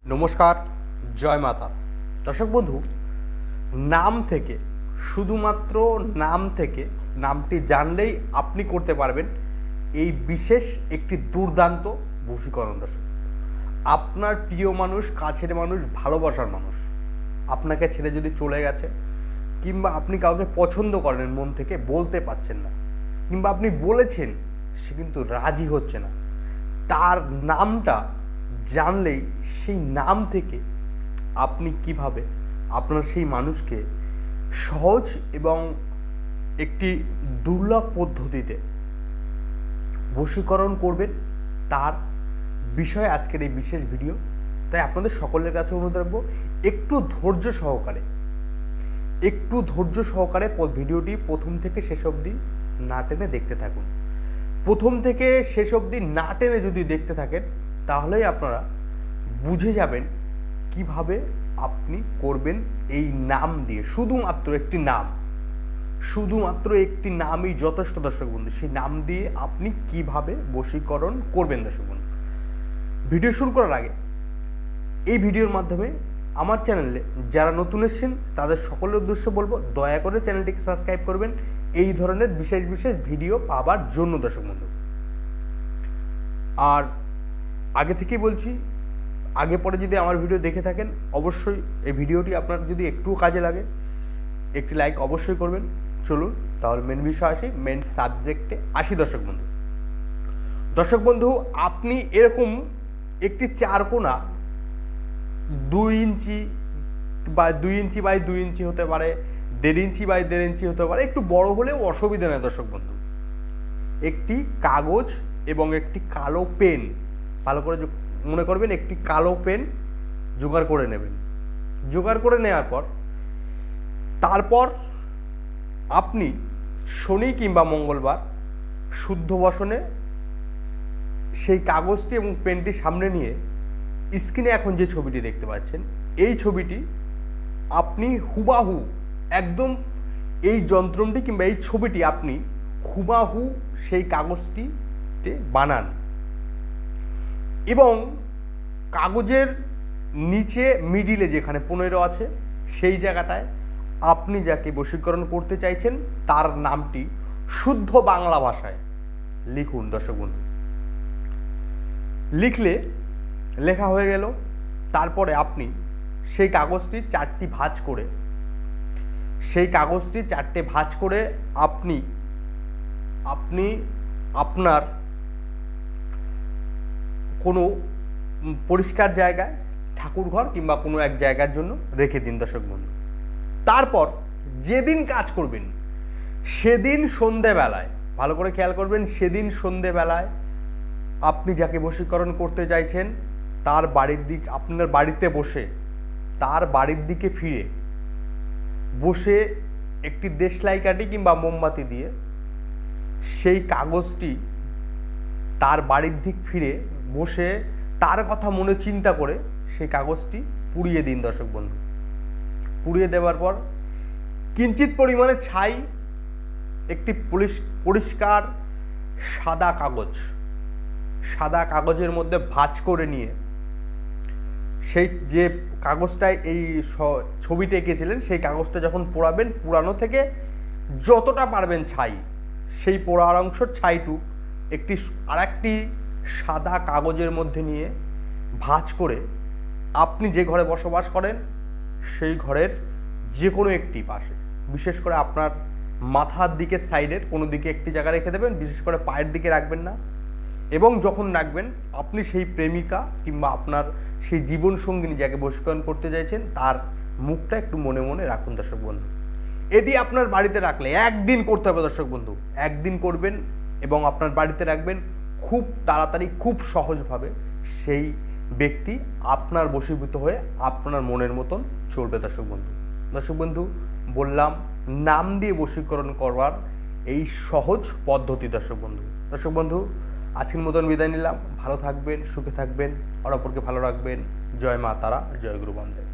নমস্কার, জয় মাতা। দর্শক বন্ধু, নাম থেকে, শুধুমাত্র নাম থেকে, নামটি জানলেই আপনি করতে পারবেন এই বিশেষ একটি দুর্দান্ত বশীকরণ। দর্শক, আপনার প্রিয় মানুষ, কাছের মানুষ, ভালোবাসার মানুষ আপনাকে ছেড়ে যদি চলে গেছে, কিংবা আপনি কাউকে পছন্দ করেন মন থেকে, বলতে পারছেন না, কিংবা আপনি বলেছেন সে কিন্তু রাজি হচ্ছে না, তার নামটা জানলেই সেই নাম থেকে আপনি কিভাবে আপনার সেই মানুষকে সহজ এবং একটি দুর্লভ পদ্ধতিতে বশীকরণ করবেন, তার বিষয়ে আজকের এই বিশেষ ভিডিও। তাই আপনাদের সকলের কাছে অনুরোধ রাখবো, একটু ধৈর্য সহকারে ভিডিওটি প্রথম থেকে শেষ অবধি না টেনে দেখতে থাকুন। প্রথম থেকে শেষ অবধি না টেনে যদি দেখতে থাকেন, তাহলেই আপনারা বুঝে যাবেন কিভাবে আপনি করবেন এই নাম দিয়ে। শুধুমাত্র একটি নামই যথেষ্ট। দর্শক বন্ধু, সেই নাম দিয়ে আপনি কিভাবে বশীকরণ করবেন। দর্শক বন্ধু, ভিডিও শুরু করার আগে এই ভিডিওর মাধ্যমে আমার চ্যানেলে যারা নতুন এসেছেন তাদের সকলের উদ্দেশ্য বলবো, দয়া করে চ্যানেলটিকে সাবস্ক্রাইব করবেন এই ধরনের বিশেষ ভিডিও পাওয়ার জন্য। দর্শক বন্ধু, আর আগে থেকেই বলছি, আগে পরে যদি আমার ভিডিও দেখে থাকেন, অবশ্যই এই ভিডিওটি আপনার যদি একটুও কাজে লাগে একটি লাইক অবশ্যই করবেন। চলুন তাহলে মেন বিষয় আসি, মেন সাবজেক্টে আসি। দর্শক বন্ধু, আপনি এরকম একটি চারকোনা 2 ইঞ্চি বা 2 ইঞ্চি বাই 2 ইঞ্চি হতে পারে, 1.5 ইঞ্চি বাই 1.5 ইঞ্চি হতে পারে, একটু বড় হলেও অসুবিধা নেই। দর্শক বন্ধু, একটি কাগজ এবং একটি কালো পেন, ভালো করে মনে করবেন, একটি কালো পেন জোগাড় করে নেবেন। জোগাড় করে নেওয়ার পর তারপর আপনি শনি কিংবা মঙ্গলবার শুদ্ধ বসনে সেই কাগজটি এবং পেনটি সামনে নিয়ে স্ক্রিনে এখন যে ছবিটি দেখতে পাচ্ছেন, এই ছবিটি আপনি হুবাহু একদম এই যন্ত্রটি কিংবা এই ছবিটি আপনি হুবাহু সেই কাগজটিতে বানান এবং কাগজের নিচে মিডিলে যেখানে 15 আছে সেই জায়গাটায় আপনি যাকে বশীকরণ করতে চাইছেন তার নামটি শুদ্ধ বাংলা ভাষায় লিখুন। দর্শক বন্ধু, লেখা হয়ে গেল। তারপরে আপনি সেই কাগজটি 4টি ভাঁজ করে আপনি আপনার কোনো পরিষ্কার জায়গায়, ঠাকুরঘর কিংবা কোনো এক জায়গার জন্য রেখে দিন। দর্শক বন্ধু, তারপর যেদিন কাজ করবেন সেদিন সন্ধেবেলায়, ভালো করে খেয়াল করবেন, সেদিন সন্ধেবেলায় আপনি যাকে বশীকরণ করতে চাইছেন তার আপনার বাড়িতে বসে, তার বাড়ির দিকে ফিরে বসে একটি দেশলাই কাঠি কিংবা মোমবাতি দিয়ে সেই কাগজটি তার বাড়ির দিক ফিরে বসে তার কথা মনে চিন্তা করে সেই কাগজটি পুড়িয়ে দিন। দর্শক বন্ধু, পুড়িয়ে দেওয়ার পর কিঞ্চিত পরিমাণে ছাই, একটি পরিষ্কার সাদা কাগজের মধ্যে ভাঁজ করে নিয়ে সেই যে কাগজটায় এই ছবিটা এঁকেছিলেন সেই কাগজটা যখন পোড়াবেন, পুরানো থেকে যতটা পারবেন ছাই, সেই পোড়ার অংশ ছাইটুক আরেকটি সাদা কাগজের মধ্যে নিয়ে ভাঁজ করে আপনি যে ঘরে বসবাস করেন সেই ঘরের যে কোনো একটি পাশে, বিশেষ করে আপনার মাথার দিকে সাইডের কোনো দিকে একটি জায়গা রেখে দেবেন, বিশেষ করে পায়ের দিকে রাখবেন না। এবং যখন রাখবেন আপনি সেই প্রেমিকা কিংবা আপনার সেই জীবন সঙ্গিনী যাকে বশীকরণ করতে চাইছেন তার মুখটা একটু মনে মনে রাখুন। দর্শক বন্ধু, এটি আপনার বাড়িতে রাখলে একদিন করতে হবে। দর্শক বন্ধু, একদিন করবেন এবং আপনার বাড়িতে রাখবেন। খুব তাড়াতাড়ি, খুব সহজভাবে সেই ব্যক্তি আপনার বশীভূত হয়ে আপনার মনের মতন চলবে। দর্শক বন্ধু, বললাম নাম দিয়ে বশীকরণ করবার এই সহজ পদ্ধতি। দর্শক বন্ধু, আজকের মতন বিদায় নিলাম। ভালো থাকবেন, সুখে থাকবেন, অপরকে ভালো রাখবেন। জয় মা তারা, জয় গুরু বামদেব।